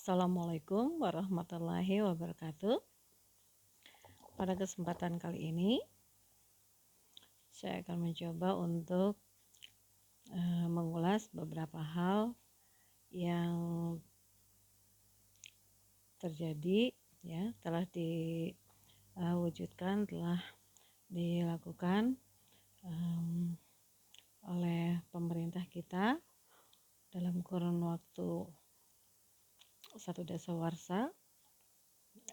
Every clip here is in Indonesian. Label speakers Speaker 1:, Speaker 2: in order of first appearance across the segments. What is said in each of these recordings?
Speaker 1: Assalamualaikum warahmatullahi wabarakatuh. Pada kesempatan kali ini, saya akan mencoba untuk mengulas beberapa hal yang terjadi, ya, telah diwujudkan, telah dilakukan oleh pemerintah kita dalam kurun waktu 1 dasawarsa,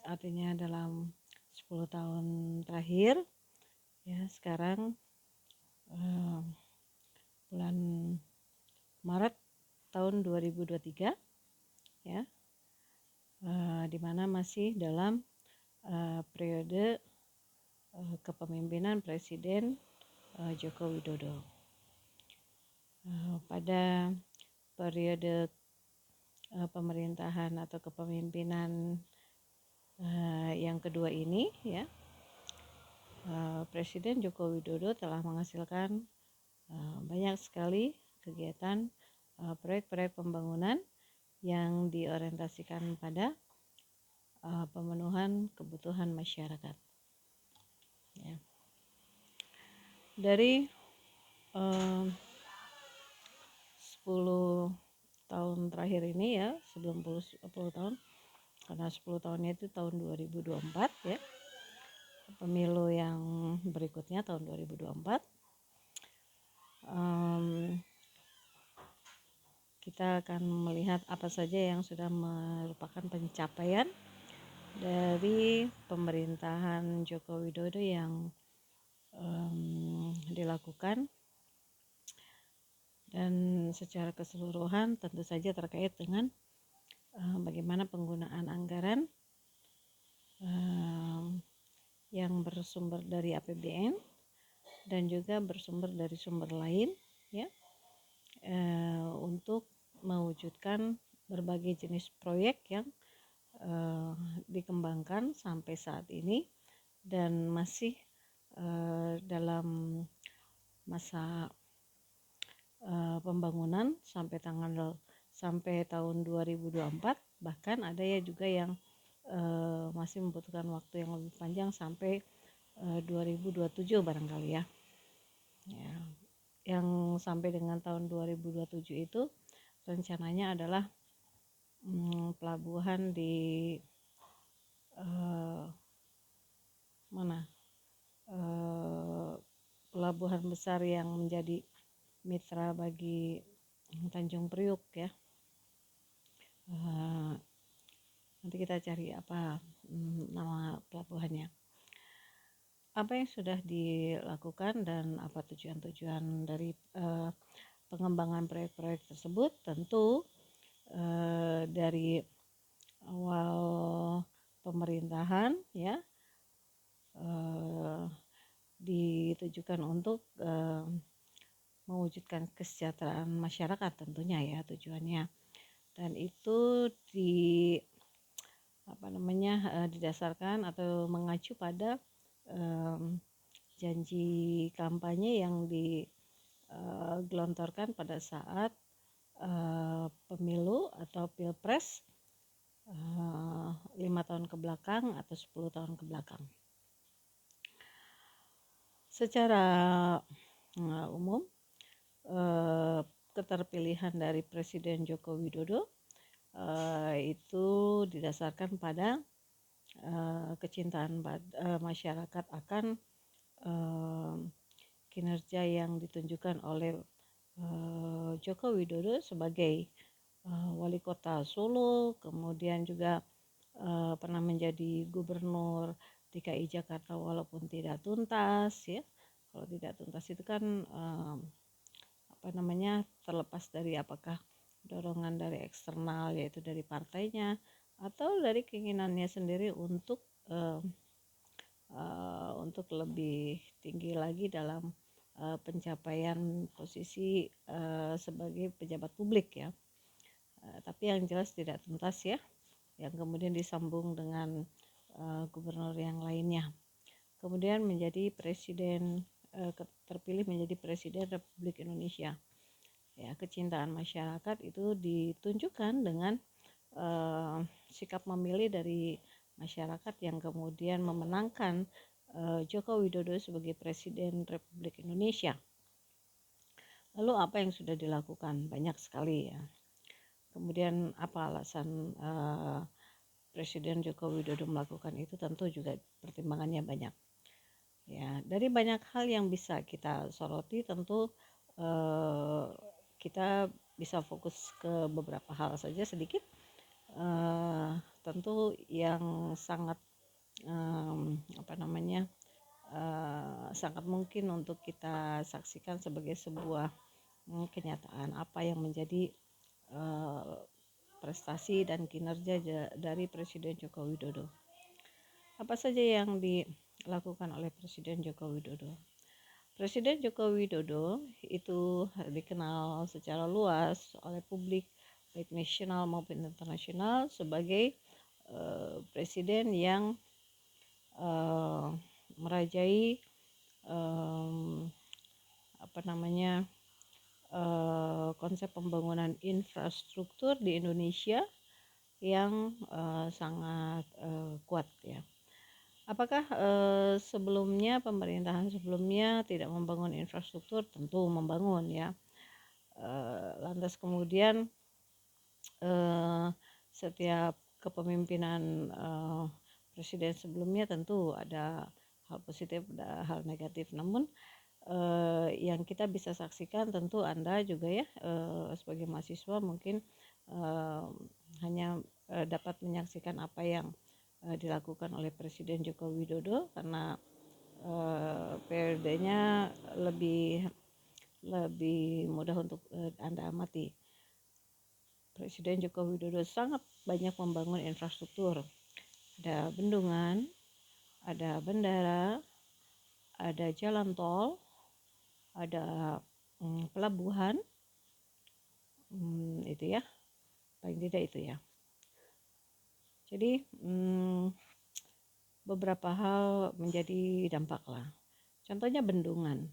Speaker 1: artinya dalam 10 tahun terakhir. Ya, sekarang bulan Maret tahun 2023, ya, di mana masih dalam periode kepemimpinan Presiden Joko Widodo. Pada periode pemerintahan atau kepemimpinan yang kedua ini, ya, Presiden Joko Widodo telah menghasilkan banyak sekali kegiatan proyek-proyek pembangunan yang diorientasikan pada pemenuhan kebutuhan masyarakat. Ya. Dari 10 tahun terakhir ini, ya, sebelum 10 tahun, karena 10 tahunnya itu tahun 2024, ya, pemilu yang berikutnya tahun 2024, kita akan melihat apa saja yang sudah merupakan pencapaian dari pemerintahan Joko Widodo yang dilakukan, dan secara keseluruhan tentu saja terkait dengan bagaimana penggunaan anggaran yang bersumber dari APBN dan juga bersumber dari sumber lain, ya, untuk mewujudkan berbagai jenis proyek yang dikembangkan sampai saat ini dan masih dalam masa pembangunan sampai tahun 2024, bahkan ada ya juga yang masih membutuhkan waktu yang lebih panjang sampai 2027 barangkali, ya. Ya, yang sampai dengan tahun 2027 itu rencananya adalah pelabuhan di pelabuhan besar yang menjadi mitra bagi Tanjung Priuk, ya. Nanti kita cari apa nama pelabuhannya. Apa yang sudah dilakukan dan apa tujuan-tujuan dari pengembangan proyek-proyek tersebut, tentu dari awal pemerintahan, ya, ditujukan untuk mewujudkan kesejahteraan masyarakat tentunya, ya, tujuannya, dan itu didasarkan atau mengacu pada janji kampanye yang digelontorkan pada saat pemilu atau pilpres 5 tahun ke belakang atau 10 tahun ke belakang. Secara umum, keterpilihan dari Presiden Joko Widodo itu didasarkan pada kecintaan masyarakat akan kinerja yang ditunjukkan oleh Joko Widodo sebagai wali kota Solo, kemudian juga pernah menjadi gubernur DKI Jakarta walaupun tidak tuntas, ya. Kalau tidak tuntas itu kan terlepas dari apakah dorongan dari eksternal, yaitu dari partainya, atau dari keinginannya sendiri untuk lebih tinggi lagi dalam pencapaian posisi sebagai pejabat publik, ya. Tapi yang jelas tidak tuntas, ya, yang kemudian disambung dengan gubernur yang lainnya, kemudian menjadi presiden, terpilih menjadi Presiden Republik Indonesia. Ya, kecintaan masyarakat itu ditunjukkan dengan sikap memilih dari masyarakat yang kemudian memenangkan Joko Widodo sebagai Presiden Republik Indonesia. Lalu apa yang sudah dilakukan? Banyak sekali ya. Kemudian apa alasan Presiden Joko Widodo melakukan itu? Tentu juga pertimbangannya banyak. Ya, dari banyak hal yang bisa kita soroti, tentu kita bisa fokus ke beberapa hal saja sedikit. Tentu yang sangat sangat mungkin untuk kita saksikan sebagai sebuah kenyataan apa yang menjadi prestasi dan kinerja dari Presiden Joko Widodo. Apa saja yang dilakukan oleh Presiden Joko Widodo? Presiden Joko Widodo itu dikenal secara luas oleh publik baik nasional maupun internasional sebagai presiden yang merajai konsep pembangunan infrastruktur di Indonesia yang sangat kuat ya. Apakah sebelumnya pemerintahan sebelumnya tidak membangun infrastruktur? Tentu membangun ya. Lantas kemudian setiap kepemimpinan presiden sebelumnya tentu ada hal positif, ada hal negatif. Namun yang kita bisa saksikan tentu Anda juga ya sebagai mahasiswa mungkin hanya dapat menyaksikan apa yang dilakukan oleh Presiden Joko Widodo karena periodenya lebih mudah untuk Anda amati. Presiden Joko Widodo sangat banyak membangun infrastruktur. Ada bendungan, ada bandara, ada jalan tol, ada pelabuhan, itu ya, paling tidak itu ya. Jadi beberapa hal menjadi dampak lah. Contohnya bendungan.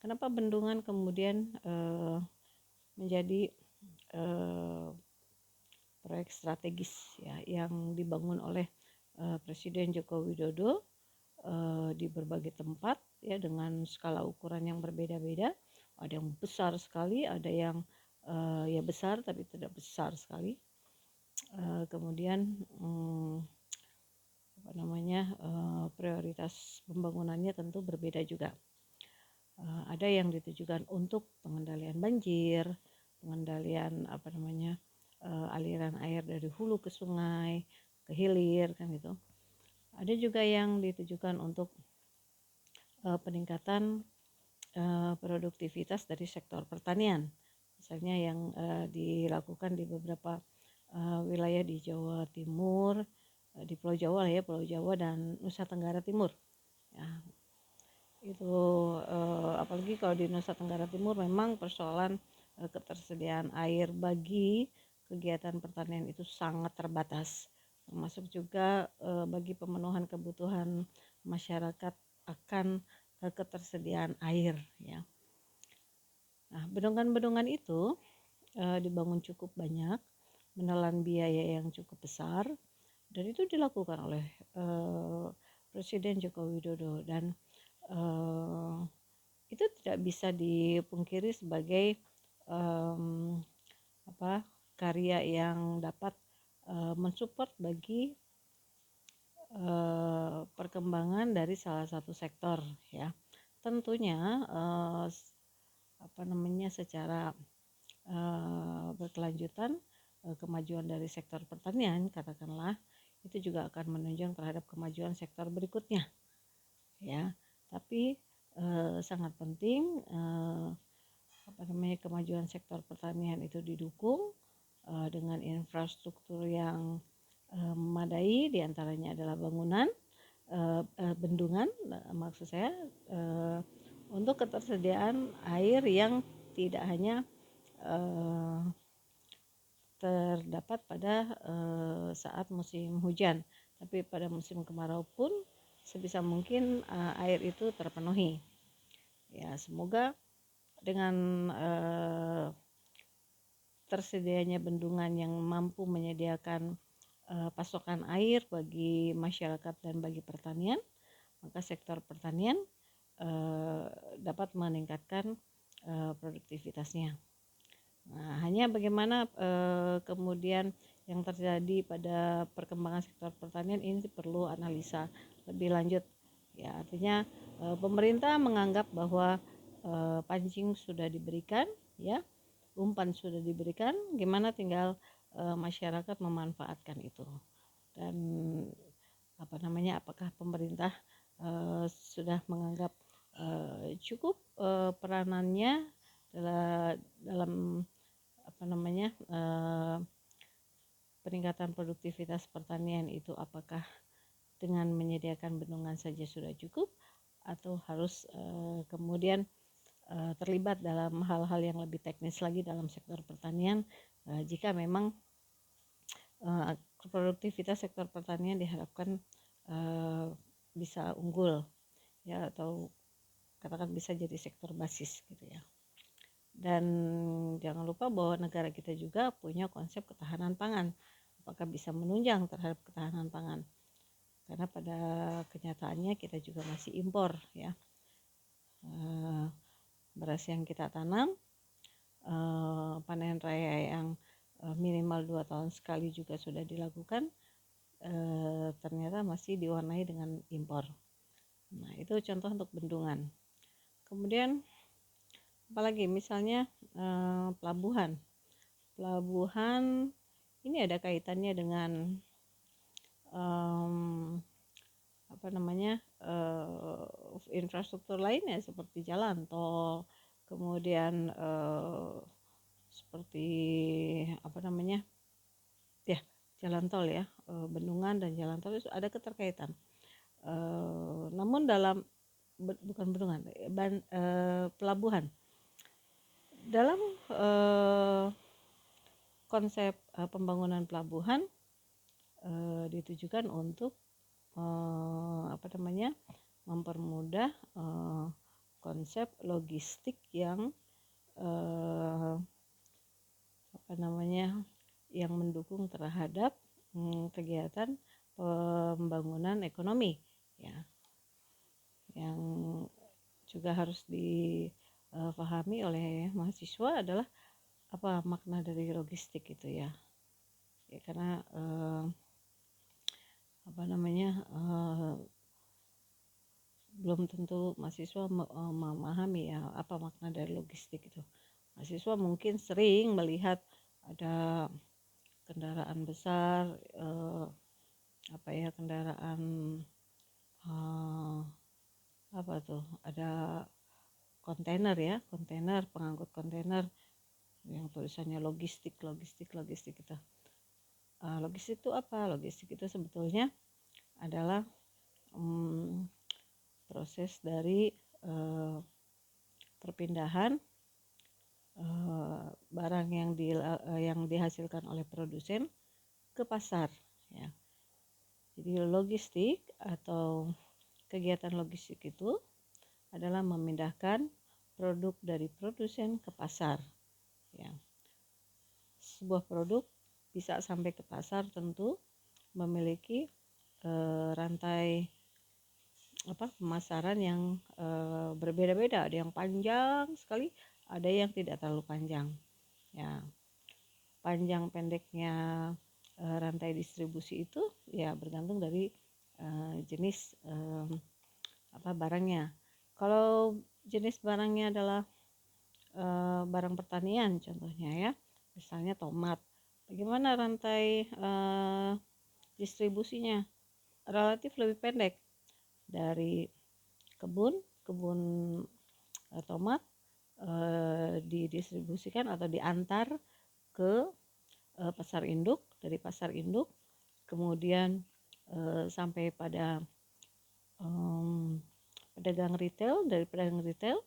Speaker 1: Kenapa bendungan kemudian menjadi proyek strategis ya yang dibangun oleh Presiden Joko Widodo di berbagai tempat ya dengan skala ukuran yang berbeda-beda. Ada yang besar sekali, ada yang ya besar tapi tidak besar sekali. Kemudian prioritas pembangunannya tentu berbeda juga. Ada yang ditujukan untuk pengendalian banjir, pengendalian aliran air dari hulu ke sungai, ke hilir kan gitu. Ada juga yang ditujukan untuk peningkatan produktivitas dari sektor pertanian. Misalnya yang dilakukan di beberapa wilayah di Jawa Timur, di Pulau Jawa ya, Pulau Jawa dan Nusa Tenggara Timur. Ya, itu apalagi kalau di Nusa Tenggara Timur memang persoalan ketersediaan air bagi kegiatan pertanian itu sangat terbatas, termasuk juga bagi pemenuhan kebutuhan masyarakat akan ketersediaan air ya. Nah, bendungan-bendungan itu dibangun cukup banyak, menelan biaya yang cukup besar, dan itu dilakukan oleh Presiden Joko Widodo dan itu tidak bisa dipungkiri sebagai karya yang dapat mensupport bagi perkembangan dari salah satu sektor ya. Tentunya secara berkelanjutan kemajuan dari sektor pertanian katakanlah itu juga akan menunjang terhadap kemajuan sektor berikutnya ya. Tapi sangat penting kemajuan sektor pertanian itu didukung dengan infrastruktur yang memadai, diantaranya adalah bangunan bendungan, maksud saya untuk ketersediaan air yang tidak hanya terdapat pada saat musim hujan, tapi pada musim kemarau pun sebisa mungkin air itu terpenuhi. Ya, semoga dengan tersedianya bendungan yang mampu menyediakan pasokan air bagi masyarakat dan bagi pertanian, maka sektor pertanian dapat meningkatkan produktivitasnya. Nah, hanya bagaimana kemudian yang terjadi pada perkembangan sektor pertanian ini perlu analisa lebih lanjut. Ya, artinya pemerintah menganggap bahwa pancing sudah diberikan, ya, umpan sudah diberikan, gimana tinggal masyarakat memanfaatkan itu. Dan apakah pemerintah sudah menganggap cukup peranannya dalam peningkatan produktivitas pertanian itu, apakah dengan menyediakan bendungan saja sudah cukup atau harus kemudian terlibat dalam hal-hal yang lebih teknis lagi dalam sektor pertanian jika memang produktivitas sektor pertanian diharapkan bisa unggul, ya, atau katakan bisa jadi sektor basis gitu ya. Dan jangan lupa bahwa negara kita juga punya konsep ketahanan pangan. Apakah bisa menunjang terhadap ketahanan pangan? Karena pada kenyataannya kita juga masih impor, ya. Beras yang kita tanam, panen raya yang minimal 2 tahun sekali juga sudah dilakukan, ternyata masih diwarnai dengan impor. Nah, itu contoh untuk bendungan. Kemudian apalagi, misalnya pelabuhan ini ada kaitannya dengan infrastruktur lainnya seperti jalan tol, kemudian seperti jalan tol, ya, bendungan dan jalan tol itu ada keterkaitan. Namun dalam bukan bendungan, pelabuhan dalam konsep pembangunan pelabuhan ditujukan untuk mempermudah konsep logistik yang yang mendukung terhadap kegiatan pembangunan ekonomi, ya, yang juga harus dipahami oleh mahasiswa adalah apa makna dari logistik itu, ya, karena belum tentu mahasiswa memahami, ya, apa makna dari logistik itu. Mahasiswa mungkin sering melihat ada kendaraan besar, kendaraan ada kontainer, ya, pengangkut kontainer yang tulisannya logistik gitu. Logistik itu apa? Logistik itu sebetulnya adalah proses dari perpindahan barang yang dihasilkan oleh produsen ke pasar, ya. Jadi logistik atau kegiatan logistik itu adalah memindahkan produk dari produsen ke pasar, ya. Sebuah produk bisa sampai ke pasar tentu memiliki rantai pemasaran yang berbeda-beda. Ada yang panjang sekali, ada yang tidak terlalu panjang, ya. Panjang pendeknya rantai distribusi itu, ya, bergantung dari jenis barangnya. Kalau jenis barangnya adalah barang pertanian contohnya, ya, misalnya tomat, bagaimana rantai distribusinya? Relatif lebih pendek dari kebun tomat didistribusikan atau diantar ke pasar induk, dari pasar induk kemudian sampai pada pedagang retail, dari pedagang retail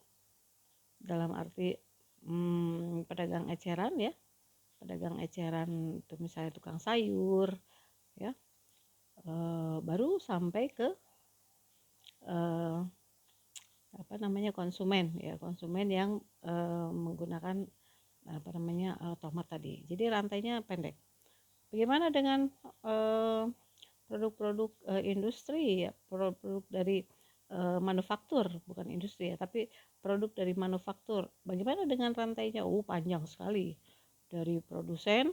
Speaker 1: dalam arti pedagang eceran, ya, pedagang eceran itu misalnya tukang sayur, ya, baru sampai ke konsumen, ya, konsumen yang menggunakan tomat tadi. Jadi rantainya pendek. Bagaimana dengan produk-produk industri ya, produk dari manufaktur, bukan industri ya, tapi produk dari manufaktur. Bagaimana dengan rantainya? Panjang sekali, dari produsen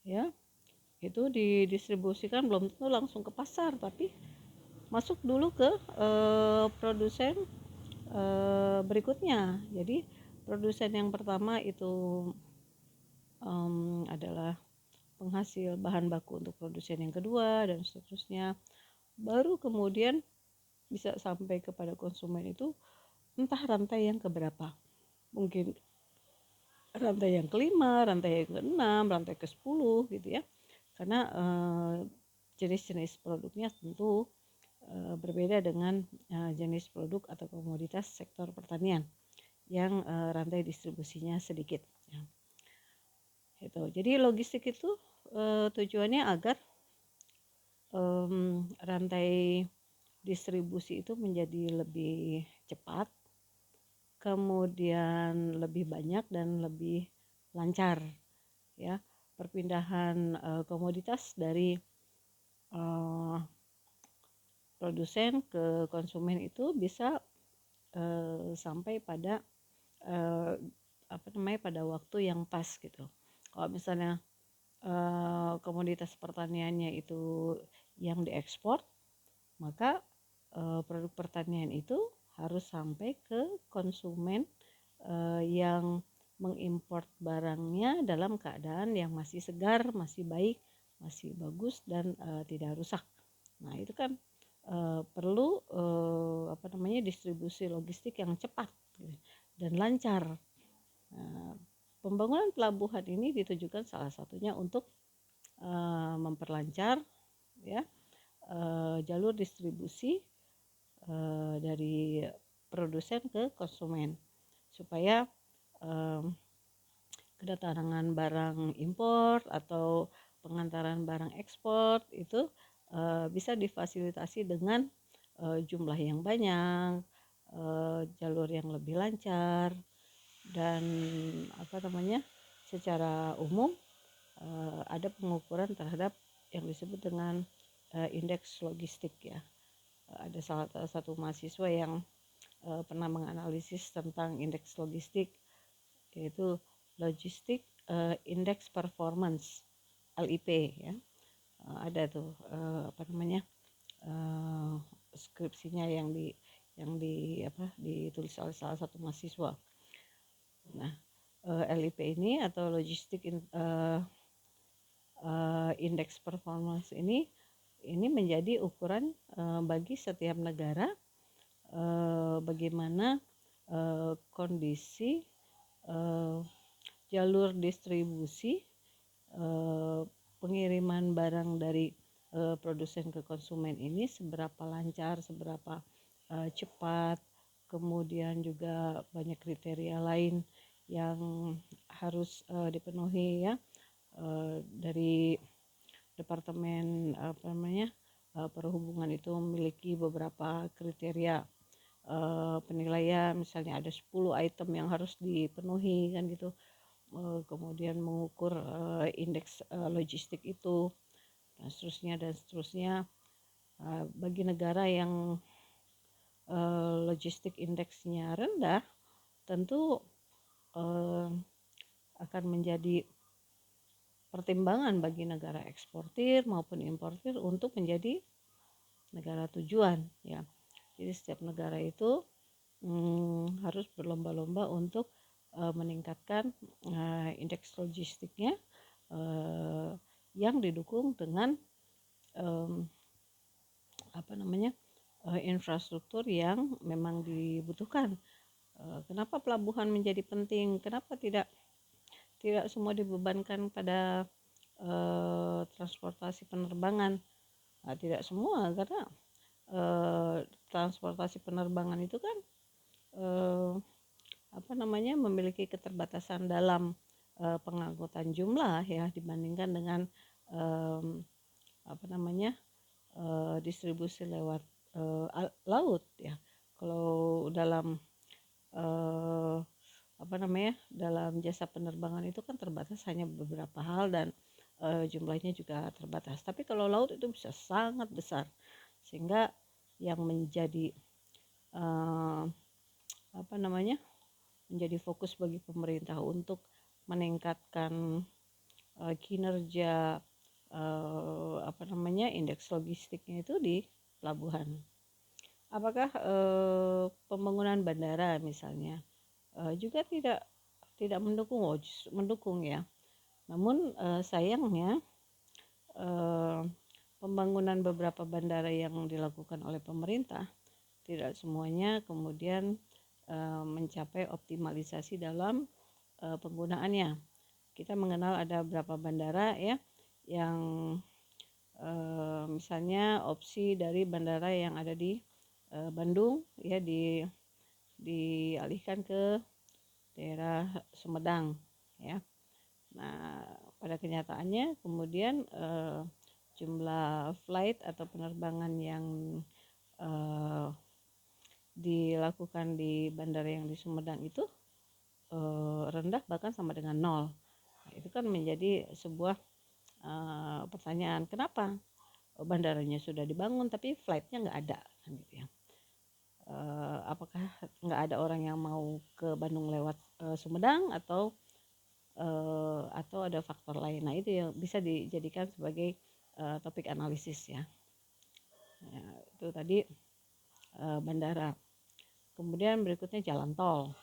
Speaker 1: ya, itu didistribusikan belum tentu langsung ke pasar, tapi masuk dulu ke produsen berikutnya. Jadi produsen yang pertama itu adalah penghasil bahan baku untuk produsen yang kedua dan seterusnya, baru kemudian bisa sampai kepada konsumen itu entah rantai yang keberapa, mungkin rantai yang kelima, rantai yang keenam, rantai ke-10 gitu ya, karena jenis-jenis produknya tentu berbeda dengan jenis produk atau komoditas sektor pertanian yang rantai distribusinya sedikit ya. Jadi logistik itu tujuannya agar rantai distribusi itu menjadi lebih cepat, kemudian lebih banyak dan lebih lancar ya. Perpindahan komoditas dari produsen ke konsumen itu bisa sampai pada pada waktu yang pas gitu. Kalau misalnya komoditas pertaniannya itu yang diekspor, maka produk pertanian itu harus sampai ke konsumen yang mengimport barangnya dalam keadaan yang masih segar, masih baik, masih bagus dan tidak rusak. Nah, itu kan perlu distribusi logistik yang cepat gitu, dan lancar. Pembangunan pelabuhan ini ditujukan salah satunya untuk memperlancar ya jalur distribusi dari produsen ke konsumen, supaya kedatangan barang impor atau pengantaran barang ekspor itu bisa difasilitasi dengan jumlah yang banyak, jalur yang lebih lancar, dan secara umum ada pengukuran terhadap yang disebut dengan indeks logistik ya. Ada salah satu mahasiswa yang pernah menganalisis tentang indeks logistik, yaitu Logistic Index Performance LIP ya. Ada tuh skripsinya yang ditulis oleh salah satu mahasiswa. Nah, LIP ini atau Logistic Index Performance ini menjadi ukuran bagi setiap negara bagaimana kondisi jalur distribusi pengiriman barang dari produsen ke konsumen ini seberapa lancar, seberapa cepat, kemudian juga banyak kriteria lain yang harus dipenuhi ya. Dari Departemen Perhubungan itu memiliki beberapa kriteria penilaian, misalnya ada 10 item yang harus dipenuhi kan gitu. Kemudian mengukur indeks logistik itu dan seterusnya. Bagi negara yang logistik indeksnya rendah, tentu akan menjadi pertimbangan bagi negara eksportir maupun importir untuk menjadi negara tujuan ya. Jadi setiap negara itu harus berlomba-lomba untuk meningkatkan indeks logistiknya yang didukung dengan infrastruktur yang memang dibutuhkan. Kenapa pelabuhan menjadi penting? Kenapa tidak semua dibebankan pada transportasi penerbangan? Tidak semua, karena transportasi penerbangan itu kan memiliki keterbatasan dalam pengangkutan jumlah ya, dibandingkan dengan distribusi lewat laut ya. Kalau dalam dalam jasa penerbangan itu kan terbatas hanya beberapa hal dan jumlahnya juga terbatas. Tapi kalau laut itu bisa sangat besar, sehingga yang menjadi eh, menjadi fokus bagi pemerintah untuk meningkatkan kinerja indeks logistiknya itu di pelabuhan. Apakah pembangunan bandara misalnya juga tidak mendukung? Justru mendukung ya. Namun sayangnya pembangunan beberapa bandara yang dilakukan oleh pemerintah tidak semuanya kemudian mencapai optimalisasi dalam penggunaannya. Kita mengenal ada beberapa bandara ya yang misalnya opsi dari bandara yang ada di Bandung ya dialihkan ke daerah Sumedang ya. Nah, pada kenyataannya kemudian jumlah flight atau penerbangan yang dilakukan di bandara yang di Sumedang itu rendah, bahkan sama dengan nol. Nah, itu kan menjadi sebuah pertanyaan, kenapa bandaranya sudah dibangun tapi flightnya nggak ada kan gitu ya. Apakah nggak ada orang yang mau ke Bandung lewat Sumedang atau ada faktor lain? Nah, itu yang bisa dijadikan sebagai topik analisis ya. Itu tadi bandara. Kemudian berikutnya jalan tol.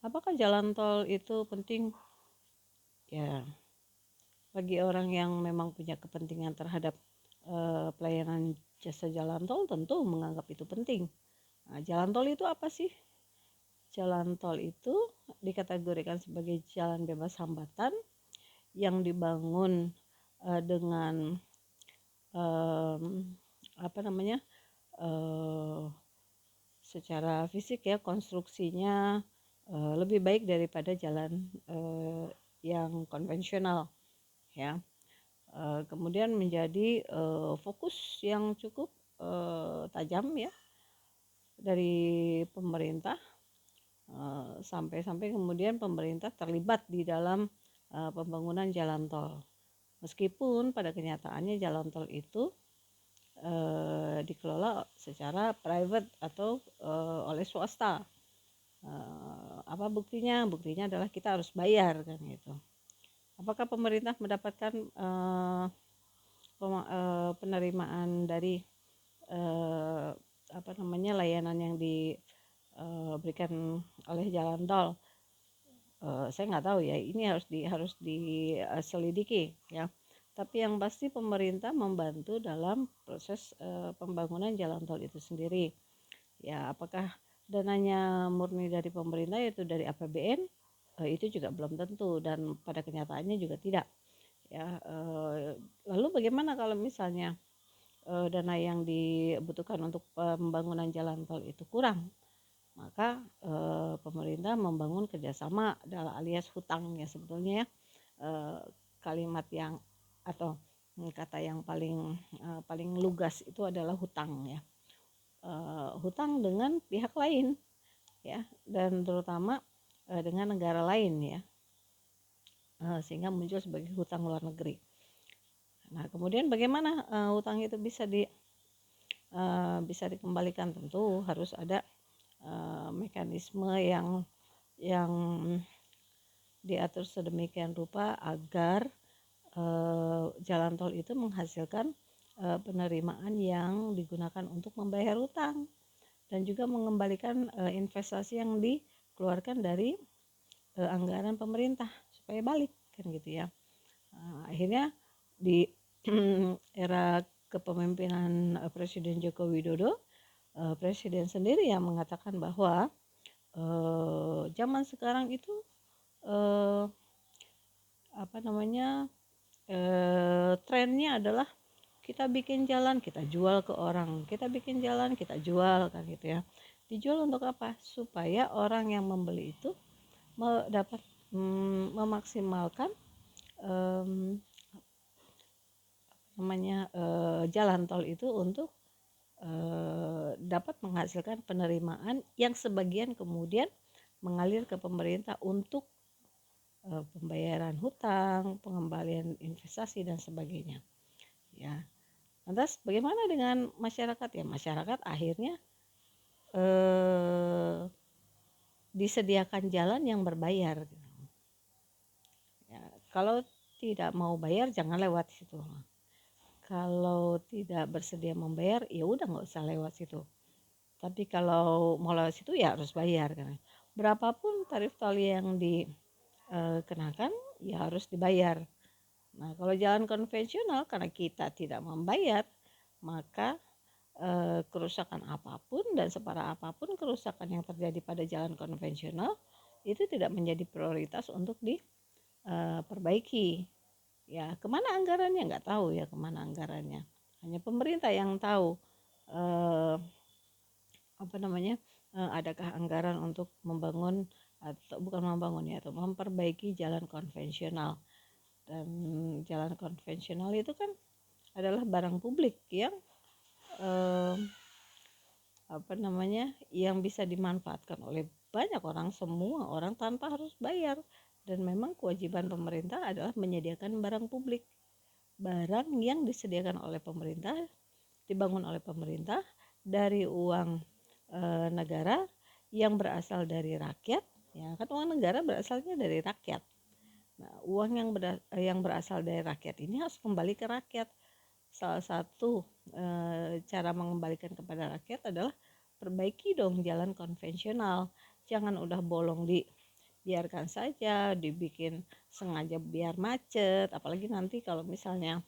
Speaker 1: Apakah jalan tol itu penting? Ya, bagi orang yang memang punya kepentingan terhadap pelayanan jasa jalan tol tentu menganggap itu penting. Nah, jalan tol itu apa sih? Jalan tol itu dikategorikan sebagai jalan bebas hambatan yang dibangun dengan secara fisik ya, konstruksinya lebih baik daripada jalan yang konvensional ya. Kemudian menjadi fokus yang cukup tajam ya dari pemerintah, sampai kemudian pemerintah terlibat di dalam pembangunan jalan tol. Meskipun pada kenyataannya jalan tol itu dikelola secara private atau oleh swasta. Apa buktinya? Buktinya adalah kita harus bayar kan gitu. Apakah pemerintah mendapatkan penerimaan dari layanan yang diberikan oleh jalan tol? Saya nggak tahu ya, ini harus diselidiki ya. Tapi yang pasti pemerintah membantu dalam proses pembangunan jalan tol itu sendiri. Ya, apakah dananya murni dari pemerintah yaitu dari APBN? Itu juga belum tentu dan pada kenyataannya juga tidak. Ya, lalu bagaimana kalau misalnya dana yang dibutuhkan untuk pembangunan jalan tol itu kurang? Maka pemerintah membangun kerjasama alias hutang ya sebetulnya ya. Kalimat yang atau kata yang paling lugas itu adalah hutang ya. Hutang dengan pihak lain ya, dan terutama dengan negara lain ya, sehingga muncul sebagai hutang luar negeri. Nah, kemudian bagaimana hutang itu bisa dikembalikan? Tentu harus ada mekanisme yang diatur sedemikian rupa agar jalan tol itu menghasilkan penerimaan yang digunakan untuk membayar hutang dan juga mengembalikan investasi yang dikeluarkan dari anggaran pemerintah supaya balik kan gitu ya. Akhirnya di era kepemimpinan Presiden Joko Widodo, Presiden sendiri yang mengatakan bahwa zaman sekarang itu trennya adalah kita bikin jalan, kita jual ke orang, kita bikin jalan, kita jual kan gitu ya. Dijual untuk apa? Supaya orang yang membeli itu dapat memaksimalkan jalan tol itu untuk dapat menghasilkan penerimaan yang sebagian kemudian mengalir ke pemerintah untuk pembayaran hutang, pengembalian investasi dan sebagainya. Ya, lantas bagaimana dengan masyarakat? Ya, masyarakat akhirnya disediakan jalan yang berbayar. Ya, kalau tidak mau bayar jangan lewat situ. Kalau tidak bersedia membayar ya udah nggak usah lewat situ. Tapi kalau mau lewat situ ya harus bayar kan. Berapapun tarif tol yang dikenakan ya harus dibayar. Nah, kalau jalan konvensional karena kita tidak membayar, maka kerusakan apapun dan separah apapun kerusakan yang terjadi pada jalan konvensional itu tidak menjadi prioritas untuk diperbaiki. Ya, kemana anggarannya nggak tahu ya kemana anggarannya. Hanya pemerintah yang tahu adakah anggaran untuk membangun atau bukan membangun ya, atau memperbaiki jalan konvensional. Dan jalan konvensional itu kan adalah barang publik yang yang bisa dimanfaatkan oleh banyak orang, semua orang tanpa harus bayar. Dan memang kewajiban pemerintah adalah menyediakan barang publik, barang yang disediakan oleh pemerintah, dibangun oleh pemerintah dari uang negara yang berasal dari rakyat. Ya kan, uang negara berasalnya dari rakyat. Nah, uang yang berasal dari rakyat ini harus kembali ke rakyat. Salah satu cara mengembalikan kepada rakyat adalah perbaiki dong jalan konvensional. Jangan udah bolong dibiarkan saja, dibikin sengaja biar macet. Apalagi nanti kalau misalnya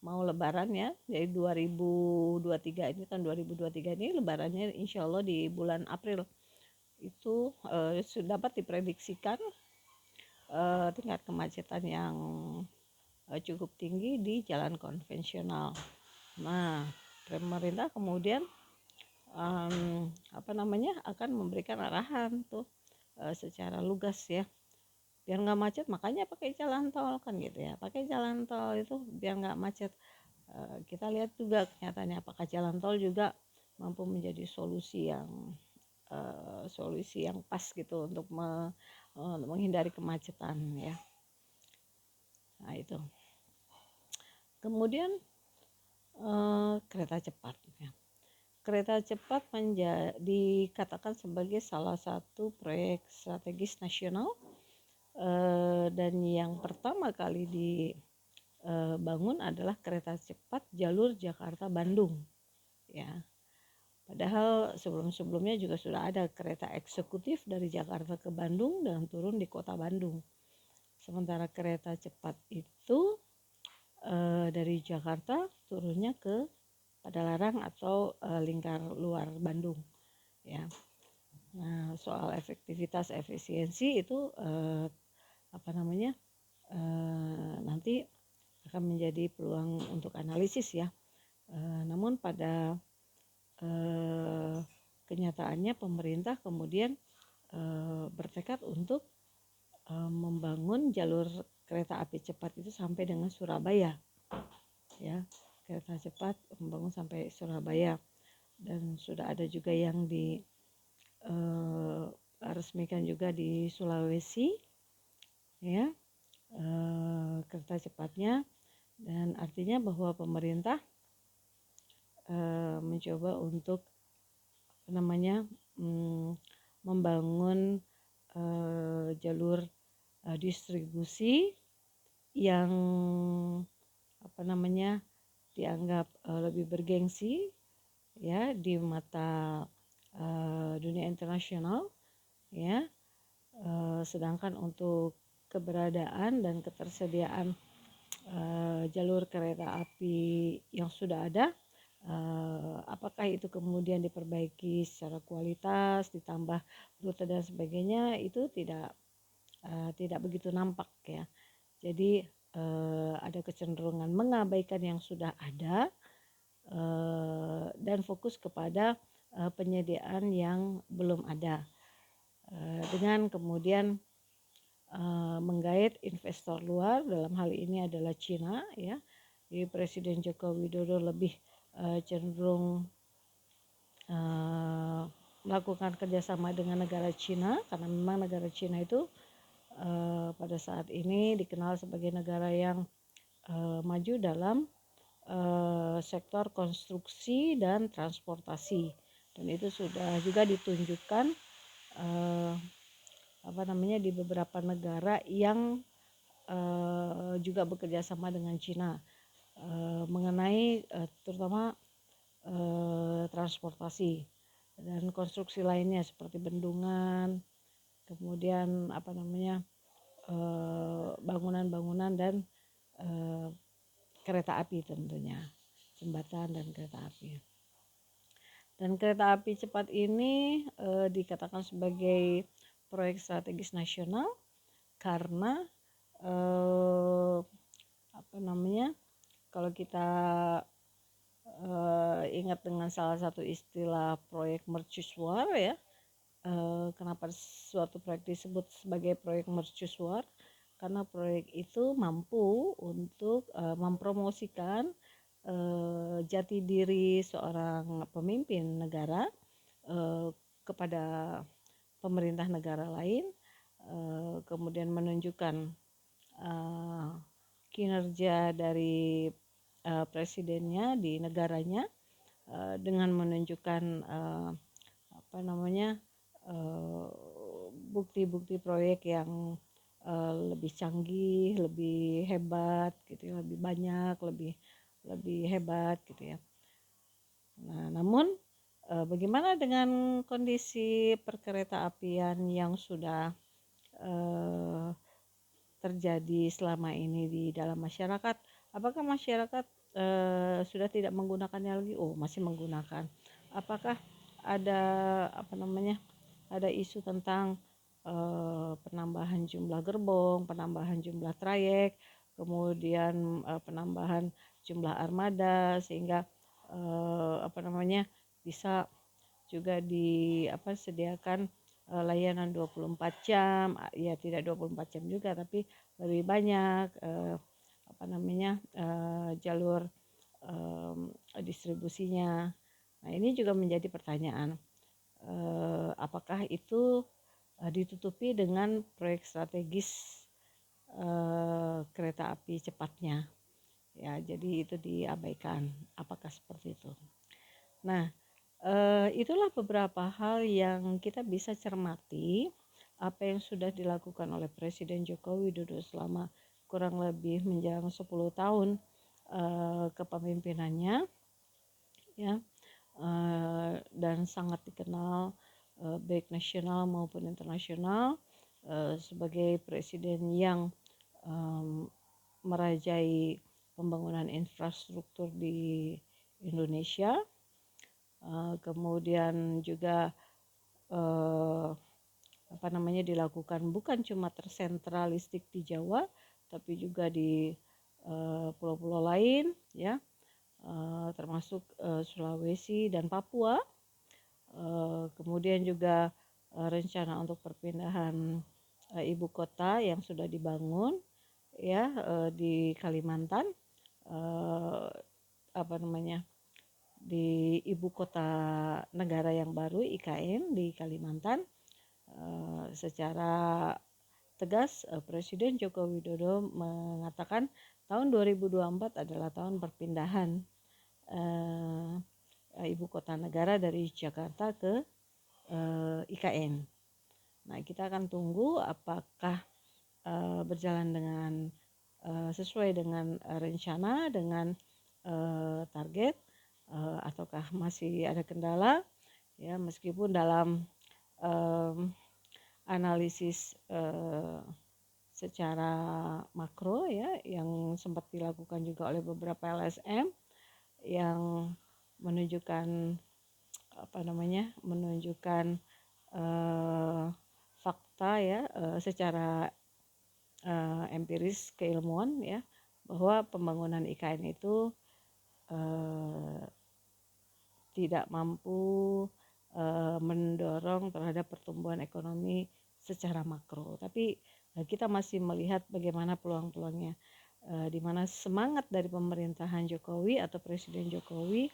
Speaker 1: mau lebaran ya, dari 2023 ini, tahun 2023 ini lebarannya insya Allah di bulan April. Itu sudah dapat diprediksikan tingkat kemacetan yang cukup tinggi di jalan konvensional. Nah, pemerintah kemudian akan memberikan arahan tuh secara lugas ya, biar nggak macet, makanya pakai jalan tol kan gitu ya, pakai jalan tol itu biar nggak macet. Kita lihat juga kenyataannya apakah jalan tol juga mampu menjadi solusi yang pas gitu untuk menghindari kemacetan ya. Nah itu. Kemudian kereta cepat ya. Kereta cepat dikatakan sebagai salah satu proyek strategis nasional dan yang pertama kali dibangun adalah kereta cepat jalur Jakarta-Bandung ya. Padahal sebelum-sebelumnya juga sudah ada kereta eksekutif dari Jakarta ke Bandung dan turun di kota Bandung. Sementara kereta cepat itu dari Jakarta turunnya ke Padalarang atau lingkar luar Bandung ya. Nah, soal efektivitas efisiensi itu nanti akan menjadi peluang untuk analisis ya. Namun pada kenyataannya pemerintah kemudian bertekad untuk membangun jalur kereta api cepat itu sampai dengan Surabaya ya. Kereta cepat membangun sampai Surabaya, dan sudah ada juga yang resmikan juga di Sulawesi ya, kereta cepatnya. Dan artinya bahwa pemerintah mencoba untuk membangun jalur distribusi yang dianggap lebih bergengsi ya di mata dunia internasional ya. Sedangkan untuk keberadaan dan ketersediaan jalur kereta api yang sudah ada, apakah itu kemudian diperbaiki secara kualitas, ditambah rute dan sebagainya, itu tidak begitu nampak ya. Jadi ada kecenderungan mengabaikan yang sudah ada dan fokus kepada penyediaan yang belum ada, dengan kemudian menggait investor luar, dalam hal ini adalah Cina ya. Jadi Presiden Joko Widodo lebih cenderung melakukan kerjasama dengan negara Cina, karena memang negara Cina itu pada saat ini dikenal sebagai negara yang maju dalam sektor konstruksi dan transportasi, dan itu sudah juga ditunjukkan di beberapa negara yang juga bekerja sama dengan Cina mengenai terutama transportasi dan konstruksi lainnya seperti bendungan, kemudian bangunan-bangunan dan kereta api, tentunya jembatan dan kereta api. Dan kereta api cepat ini dikatakan sebagai proyek strategis nasional karena kalau kita ingat dengan salah satu istilah proyek mercusuar ya, kenapa suatu proyek disebut sebagai proyek mercusuar? Karena proyek itu mampu untuk mempromosikan jati diri seorang pemimpin negara kepada pemerintah negara lain, kemudian menunjukkan kinerja dari presidennya di negaranya dengan menunjukkan bukti-bukti proyek yang lebih canggih, lebih hebat gitu ya, lebih banyak, lebih hebat gitu ya. Nah, namun bagaimana dengan kondisi perkereta apian yang sudah terjadi selama ini di dalam masyarakat? Apakah masyarakat sudah tidak menggunakannya lagi? Oh, masih menggunakan. Apakah ada ada isu tentang penambahan jumlah gerbong, penambahan jumlah trayek, kemudian penambahan jumlah armada sehingga bisa juga disediakan layanan 24 jam, ya tidak 24 jam juga tapi lebih banyak jalur distribusinya. Nah, ini juga menjadi pertanyaan, apakah itu ditutupi dengan proyek strategis kereta api cepatnya ya, jadi itu diabaikan, apakah seperti itu? Nah, itulah beberapa hal yang kita bisa cermati apa yang sudah dilakukan oleh Presiden Joko Widodo selama kurang lebih menjelang 10 tahun kepemimpinannya ya, dan sangat dikenal baik nasional maupun internasional sebagai presiden yang merajai pembangunan infrastruktur di Indonesia. Kemudian juga dilakukan bukan cuma tersentralistik di Jawa, tapi juga di pulau-pulau lain ya, termasuk Sulawesi dan Papua. Kemudian juga rencana untuk perpindahan ibu kota yang sudah dibangun ya di Kalimantan, di ibu kota negara yang baru IKN di Kalimantan. Secara tegas Presiden Joko Widodo mengatakan tahun 2024 adalah tahun perpindahan ibu kota negara dari Jakarta ke IKN. Nah, kita akan tunggu apakah berjalan dengan sesuai dengan rencana, dengan target, ataukah masih ada kendala ya, meskipun dalam analisis secara makro ya yang sempat dilakukan juga oleh beberapa LSM yang menunjukkan fakta ya secara empiris keilmuan ya, bahwa pembangunan IKN itu tidak mampu mendorong terhadap pertumbuhan ekonomi secara makro. Tapi kita masih melihat bagaimana peluang-peluangnya, di mana semangat dari pemerintahan Jokowi atau Presiden Jokowi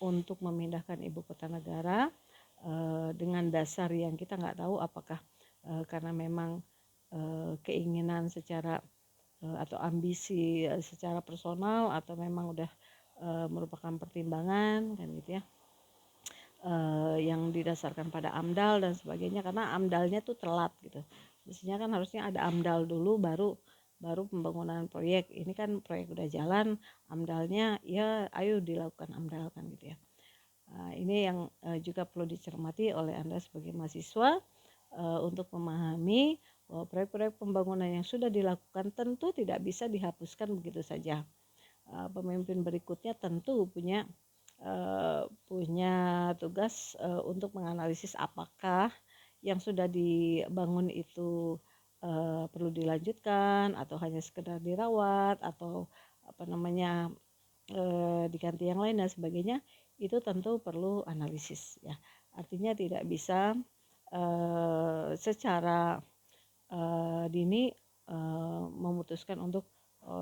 Speaker 1: untuk memindahkan ibu kota negara dengan dasar yang kita nggak tahu apakah karena memang keinginan secara atau ambisi secara personal atau memang udah merupakan pertimbangan kan gitu ya, yang didasarkan pada AMDAL dan sebagainya, karena AMDALnya tuh telat gitu. Mestinya kan harusnya ada AMDAL dulu baru pembangunan proyek. Ini kan proyek udah jalan, AMDALnya ya ayo dilakukan AMDAL kan gitu ya. Ini yang juga perlu dicermati oleh Anda sebagai mahasiswa untuk memahami bahwa proyek-proyek pembangunan yang sudah dilakukan tentu tidak bisa dihapuskan begitu saja. Pemimpin berikutnya tentu punya tugas untuk menganalisis apakah yang sudah dibangun itu perlu dilanjutkan atau hanya sekedar dirawat atau diganti yang lain dan sebagainya. Itu tentu perlu analisis ya. Artinya tidak bisa secara dini memutuskan untuk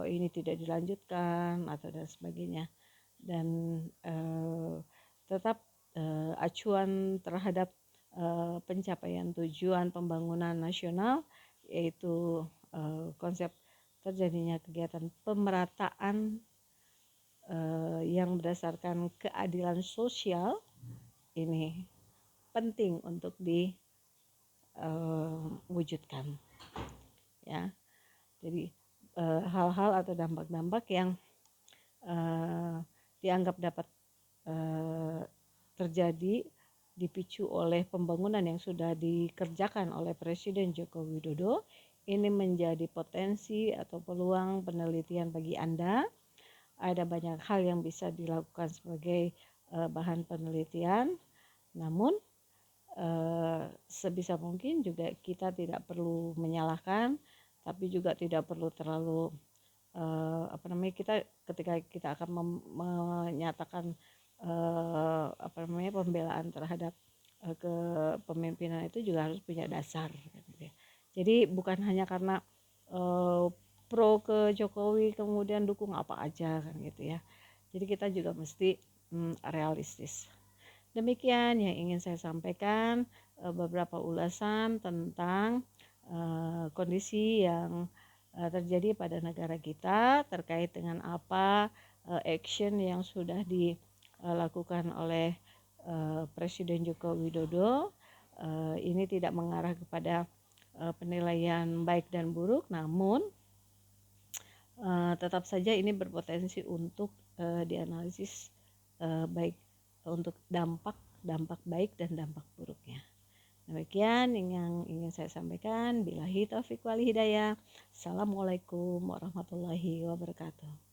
Speaker 1: ini tidak dilanjutkan atau dan sebagainya, dan tetap acuan terhadap pencapaian tujuan pembangunan nasional, yaitu konsep terjadinya kegiatan pemerataan yang berdasarkan keadilan sosial ini penting untuk diwujudkan ya. Jadi hal-hal atau dampak-dampak yang dianggap dapat terjadi dipicu oleh pembangunan yang sudah dikerjakan oleh Presiden Joko Widodo ini menjadi potensi atau peluang penelitian bagi Anda. Ada banyak hal yang bisa dilakukan sebagai bahan penelitian, namun sebisa mungkin juga kita tidak perlu menyalahkan, tapi juga tidak perlu terlalu kita ketika kita akan menyatakan pembelaan terhadap kepemimpinan itu juga harus punya dasar gitu ya. Jadi bukan hanya karena pro ke Jokowi kemudian dukung apa aja kan gitu ya. Jadi kita juga mesti realistis. Demikian yang ingin saya sampaikan, beberapa ulasan tentang kondisi yang terjadi pada negara kita terkait dengan apa action yang sudah dilakukan oleh Presiden Joko Widodo. Ini tidak mengarah kepada penilaian baik dan buruk, namun tetap saja ini berpotensi untuk dianalisis baik untuk dampak baik dan dampak buruknya. Demikian yang ingin saya sampaikan. Billahi taufiq wal hidayah. Assalamualaikum warahmatullahi wabarakatuh.